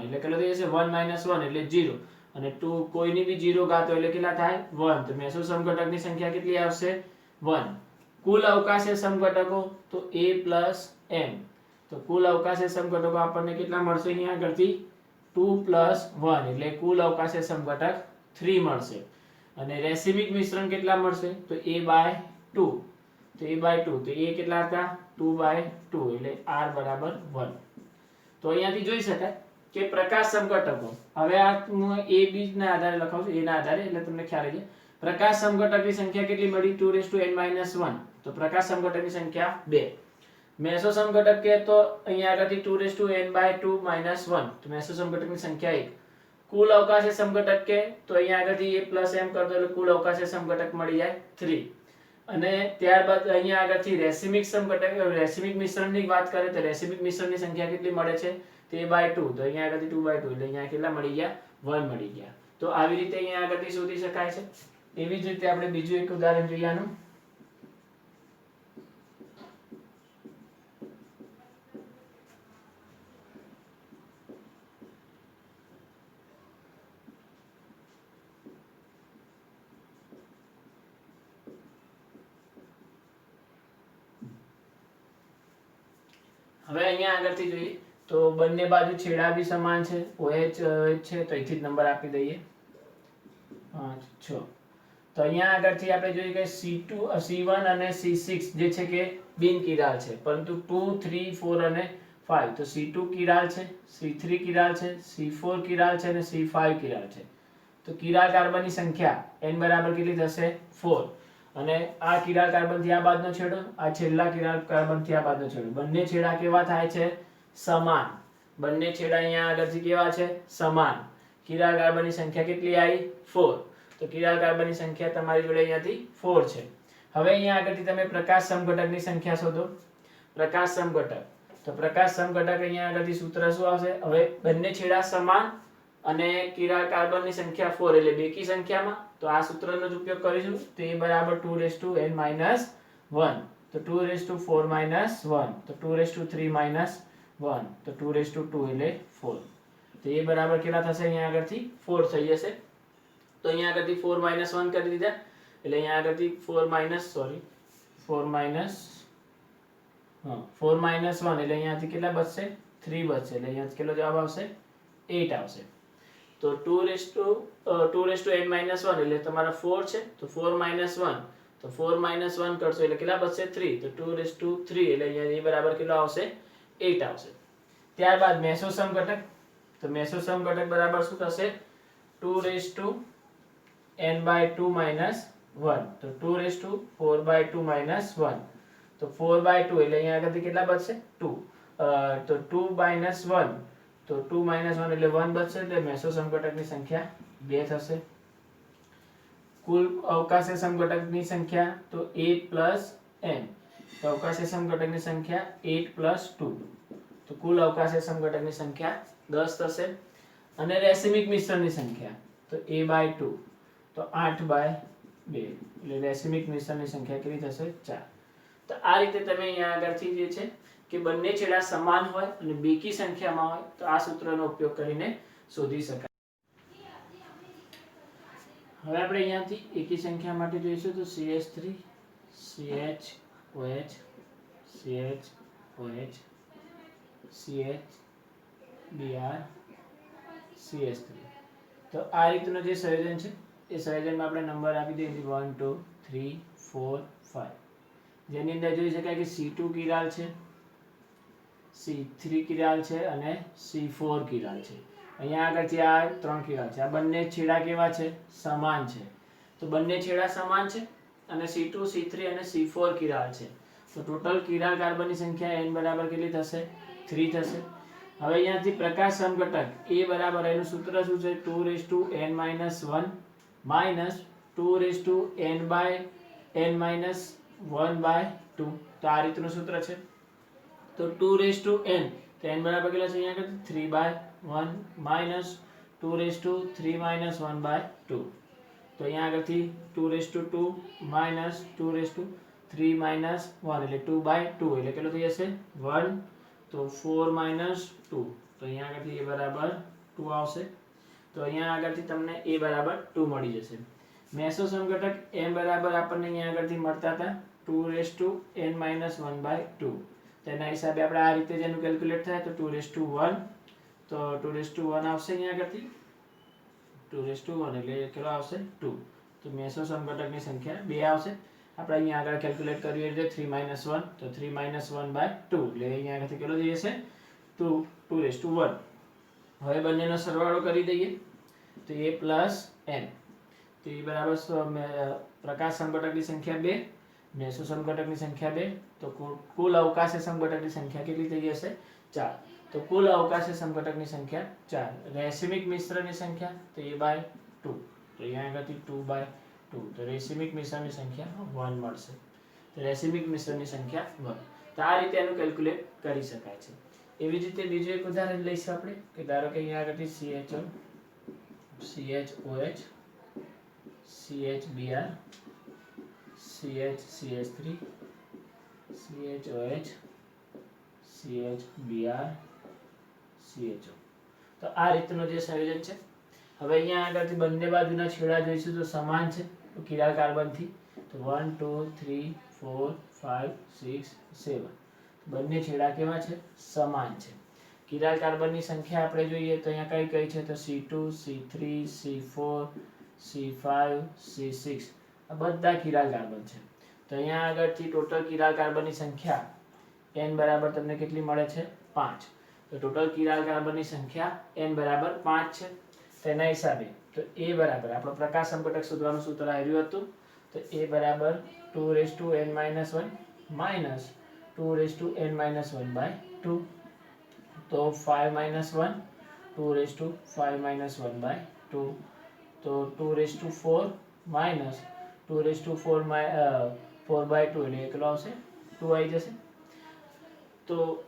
એટલે કેટલો થઈ જશે? 1 - 1 એટલે 0 અને 2 કોઈની બી 0 ઘાત હોય એટલે કેટલા થાય? 1. તો મેસો સમઘટકની સંખ્યા કેટલી આવશે? 1. કુલ અવકાશીય સમઘટકો તો A + m. તો કુલ અવકાશીય સમઘટકો આપણને કેટલા મળશે? અહીંયા આગળથી 2 + 1 એટલે કુલ અવકાશીય સમઘટક 3 મળશે. અને રેસિમિક મિશ્રણ કેટલા મળશે? તો A/2. તો A/2 તો A કેટલા હતા? 2/2 એટલે R = 1. તો અહીંયાથી જોઈ શકાય કે પ્રકાશ સમઘટકો, હવે આ હું A B ના આધારે લખાવું છું, A ના આધારે એટલે તમને ખ્યાલ આવી જાય. પ્રકાશ સમઘટકની સંખ્યા કેટલી મળી? 2n-1. તો પ્રકાશ સમઘટકની સંખ્યા 2. મેસો સમઘટક કે તો અહીંયા આગળથી 2n/2 - 1 તો મેસો સમઘટકની સંખ્યા 1. કુલ અવકાશીય સમઘટક કે તો અહીંયા આગળથી A + m કરી દો એટલે કુલ અવકાશીય સમઘટક મળી જાય 3. અને ત્યારબાદ અહીંયા આગળથી રેસિમિક સમઘટક, રેસિમિક મિશ્રણની વાત કરીએ તો રેસિમિક મિશ્રણની સંખ્યા કેટલી મળે છે? તો A/2 તો અહીંયા આગળથી 2/2 એટલે અહીંયા કેટલા મળી ગયા? 1 મળી ગયા. તો આવી રીતે અહીંયા આગળથી શોધી શકાય છે. એવી જ રીતે આપણે બીજું એક ઉદાહરણ જોઈએ આનું. હવે અહીંયા આગળથી જોઈએ તો બંને બાજુ છેડા બી સમાન છે, OH છે તો અહીંથી જ નંબર આપી દઈએ 5 6. તો અહીંયા આગળથી આપણે જોઈએ કે C1 અને C6 જે છે કે બિન કિરાલ છે, પરંતુ 2 3 4 અને 5 તો C2 કિરાલ છે, C3 કિરાલ છે, C4 કિરાલ છે અને C5 કિરાલ છે. તો કિરાલ કાર્બનની સંખ્યા n બરાબર કેટલી થશે? 4. અને આ કિરાલ કાર્બનથી આ બાજુનો છેડો, આ છેલ્લા કિરાલ કાર્બનથી આ બાજુનો છેડો, બંને છેડા કેવા થાય છે? સમાન. બંને છેડા અહીંયા આગળથી કેવા છે? સમાન. કિરાલ કાર્બનની સંખ્યા કેટલી આવી? 4. તો કિરાલ કાર્બનની સંખ્યા તમારી જોડે અહીંયાથી 4 છે. હવે અહીંયા આગળથી તમે પ્રકાશ સમઘટકની સંખ્યા શોધો. પ્રકાશ સમઘટક, તો પ્રકાશ સમઘટક અહીંયા આગળથી સૂત્ર શું આવશે? હવે બંને છેડા સમાન અને કિરાલ કાર્બનની સંખ્યા 4 એટલે બેકી સંખ્યામાં, તો આ સૂત્રનો જ ઉપયોગ કરીશું. તો A બરાબર 2n-1. તો 2 4 - 1 તો 2 3 - 1 તો 2 એટલે 4. તો A બરાબર કેટલા થશે? અહીંયા આગળથી 4 થઈ જશે. તો અહીંયા આગળથી 4 - 1 કરી દીધા એટલે અહીંયા આગળથી 4 - 1 એટલે અહીંયાથી કેટલા બચશે? 3 બચશે એટલે અહીંયા કેટલો જવાબ આવશે? 8 આવશે. તો 2n-1 એટલે તમારા 4 છે તો 4 - 1 તો 4 - 1 કરશો એટલે કેટલા બચશે? 3 તો 2 3 એટલે અહીંયા A બરાબર કેટલો આવશે? 8 આવશે. ત્યારબાદ મેસો સમઘટક, તો મેસો સમઘટક બરાબર શું થશે? 2n/2 - 1 તો 2 રેસ ટુ 4/2 માઇનસ 1 તો 4/2 એટલે અહીંયા આગળથી કેટલા બચશે 2 તો 2 માઇનસ 1 તો 2 માઇનસ 1 એટલે 1 બચશે એટલે મેસો સમઘટકની સંખ્યા 2 થશે કુલ અવકાશી સમઘટકની સંખ્યા તો 8 પ્લસ n તો અવકાશી સમઘટકની સંખ્યા 8 પ્લસ 2 તો કુલ અવકાશી સમઘટકની સંખ્યા 10 થશે અને રેસિમિક મિશ્રણની સંખ્યા તો a/2 તો 8/2 એટલે રેસિમિક મિશ્રણની સંખ્યા કેટલી થશે 4 તો આ રીતે તમે અહીંયા આગળથી જે છે કે બંને છેડા સમાન હોય અને બેકી સંખ્યામાં હોય તો આ સૂત્રનો ઉપયોગ કરીને શોધી શકાય હવે આપણે અહીંયાથી એકી સંખ્યા માટે જોઈશું તો CH3 CHOH CHOH CHBr CH3 તો આ રીતનો જે સંયોજન છે એ સંયોજનમાં આપણે નંબર આપી દઈએ 1 2 3 4 5 જેની અંદર જોઈ શકાય કે C2 કિરાલ છે C3 કિરાલ છે અને C4 કિરાલ છે અહીંયા આગળથી આ 3 કિરાલ છે આ બંને છેડા કેવા છે સમાન છે તો બંને છેડા સમાન છે અને C2 C3 અને C4 કિરાલ છે તો ટોટલ કિરાલ કાર્બનની સંખ્યા n બરાબર કેટલી થશે 3 થશે હવે અહીંયાથી પ્રકાશ સમઘટક A બરાબર એનું સૂત્ર શું છે 2n 1 minus 2n/n 1/2 તો આ રીતનું સૂત્ર છે તો 2n તો n બરાબર કેટલા છે અહીંયા આગળ 3/1 minus 2 3 - 1/2 તો અહીંયા આગળથી 2 minus 2 3 - 1 એટલે 2/2 એટલે કેટલું થઈ જશે 1 તો 4 minus 2 તો અહીંયા આગળથી a બરાબર 2 આવશે તો અહીંયા આગળથી તમને a બરાબર 2 મળી જશે મેસો સમઘટક m બરાબર આપણને અહીંયા આગળથી મળતા હતા 2n - 1/2 તેના હિસાબે આપણે આ રીતે જેનું કેલ્ક્યુલેટ થાય તો 2 તો 2 આવશે અહીંયા આગળથી 2 એટલે કેટલો આવશે 2 તો મેસો સમઘટકની સંખ્યા 2 આવશે આપણે અહીંયા આગળ કેલ્ક્યુલેટ કરીએ એટલે 3 - 1 તો 3 - 1/2 એટલે અહીંયા આગળથી કેટલો થઈ જશે 2 હવે બંનેનો સરવાળો કરી દઈએ તો a પ્લસ n તો એ બરાબર પ્રકાશ સમઘટકની સંખ્યા 2 મેસો સમઘટકની સંખ્યા 2 તો કુલ અવકાશી સમઘટકની સંખ્યા કેટલી થઈ જશે 4 તો કુલ અવકાશી સમઘટકની સંખ્યા 4 રેસિમિક મિશ્રની સંખ્યા તો a/2 તો અહીંયા આગળથી 2/2 તો રેસિમિક મિશ્રની સંખ્યા 1 મળશે તો રેસિમિક મિશ્રની સંખ્યા 1 તો આ રીતે એનું કેલ્ક્યુલેટ કરી શકાય છે એવી જ રીતે બીજું એક ઉદાહરણ લઈશું આપણે કે ધારો કે અહીંયા આગળથી CHO CHOH CHBr CH3 CHOH CHBr CHO તો આ રીતનું જે સંયોજન છે હવે અહીંયા આગળથી બંને બાજુના છેડા જોઈશું તો સમાન છે તો કિરાલ કાર્બનથી તો 1 2 3 4 5 6 7 બંને છેડા કેવા છે સમાન છે કિરાલ કાર્બનની સંખ્યા આપણે જોઈએ તો અહીંયા કઈ કઈ છે તો C2 C3 C4 C5 C6 આ બધા કિરાલ કાર્બન છે તો અહીંયા આગળથી ટોટલ કિરાલ કાર્બનની સંખ્યા n બરાબર તમને કેટલી મળે છે 5 તો ટોટલ કિરાલ કાર્બનની સંખ્યા n બરાબર 5 છે તેના હિસાબે તો a બરાબર આપણો પ્રકાશ સમઘટક શોધવાનું સૂત્ર આવ્યું હતું તો a બરાબર 2n - 1 minus 2n - 1/2 તો 5 - 1 2 5 - 1/2 તો 2 minus 2 4/2 એટલે કેટલો આવશે 2 આવી જશે તો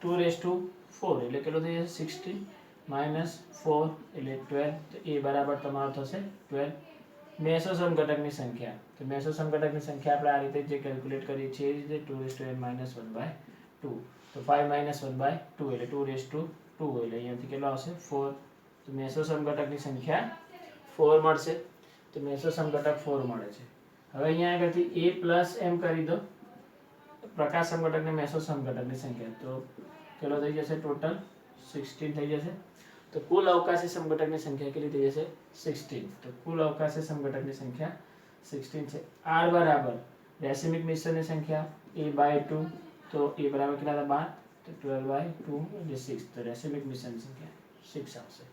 2 એટલે કેટલો થઈ જશે 16 minus 4 એટલે 12 તો એ બરાબર તમારો થશે 12 મેસો સમઘટકની સંખ્યા તો મેસો સમઘટકની સંખ્યા આપણે આ રીતે જે કેલ્ક્યુલેટ કરીએ છીએ એ રીતે 2n - 1/2 તો 5 - 1/2 એટલે 2 એટલે અહીંયાથી કેટલો આવશે 4 તો મેસો સમઘટકની સંખ્યા 4 મળશે તો મેસો સમઘટક 4 મળે છે હવે અહીંયા આગળથી a પ્લસ m કરી દો પ્રકાશ સમઘટક ને મેસો સમઘટકની સંખ્યા તો કેટલો થઈ જશે ટોટલ 16 થઈ જશે તો કુલ અવકાશી સમઘટકની સંખ્યા કેટલી થઈ જશે 16 તો કુલ અવકાશી સમઘટકની સંખ્યા 16 છે r બરાબર રેસિમિક મિશ્રની સંખ્યા a/2 તો a બરાબર કેટલા હતા 12 તો 12/2 એટલે 6 તો રેસિમિક મિશ્રની સંખ્યા 6 આવશે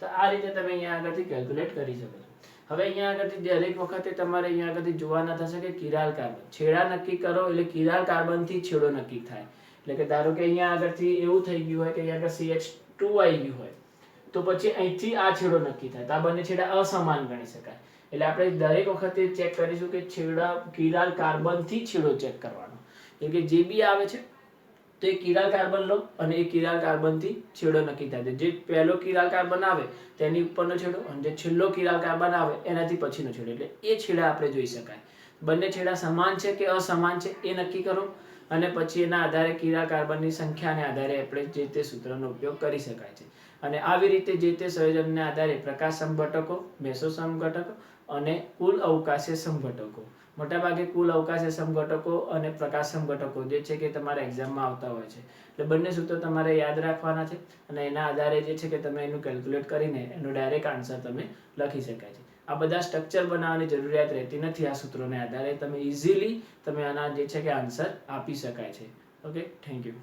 તો આ રીતે તમે અહીંયા આગળથી કેલ્ક્યુલેટ કરી શકો છો। હવે અહીંયા આગળથી દરેક વખતે તમારે અહીંયા આગળથી જોવાના થશે કે કિરાલ કાર્બન છેડા નક્કી કરો એટલે કિરાલ કાર્બનથી છેડો નક્કી થાય। એટલે કે ધારો કે અહીંયા આગળથી એવું થઈ ગયું હોય કે અહીંયા આગળ CH2 આવી ગયું હોય તો પછી અહીંથી આ છેડો નક્કી થાય તો આ બંને છેડા અસમાન ગણી શકાય। એટલે આપણે દરેક વખતે ચેક કરીશું કે છેડા કિરાલ કાર્બનથી છેડો ચેક કરવાનો। એટલે કે જે બી આવે છે તો એ કિરાલ કાર્બન લો અને એ કિરાલ કાર્બનથી છેડો નક્કી થાય। જે પહેલો કિરાલ કાર્બન આવે તેની ઉપરનો છેડો અને જે છેલ્લો કિરાલ કાર્બન આવે એનાથી પછીનો છેડો એટલે એ છેડા આપણે જોઈ શકાય। બંને છેડા સમાન છે કે અસમાન છે એ નક્કી કરો અને પછી એના આધારે કિરાલ કાર્બનની સંખ્યાને આધારે આપણે જે તે સૂત્રનો ઉપયોગ કરી શકાય છે। અને આવી રીતે જે તે સંયોજનને આધારે પ્રકાશ સમઘટકો, મેસો સમઘટકો અને કુલ અવકાશીય સમઘટકો, મોટાભાગે કુલ અવકાશીય સમઘટકો અને પ્રકાશ સમઘટકો જે છે કે તમારા એક્ઝામમાં આવતા હોય છે। એટલે બંને સૂત્રો તમારે યાદ રાખવાના છે અને એના આધારે જે છે કે તમે એનું કેલ્ક્યુલેટ કરીને એનો ડાયરેક્ટ આન્સર તમે લખી શકાય છે। આ બધા સ્ટ્રક્ચર બનાવવાની જરૂરિયાત રહેતી નથી। આ સૂત્રોને આધારે તમે ઇઝીલી તમે આના જે છે કે આન્સર આપી શકાય છે। Okay, thank you.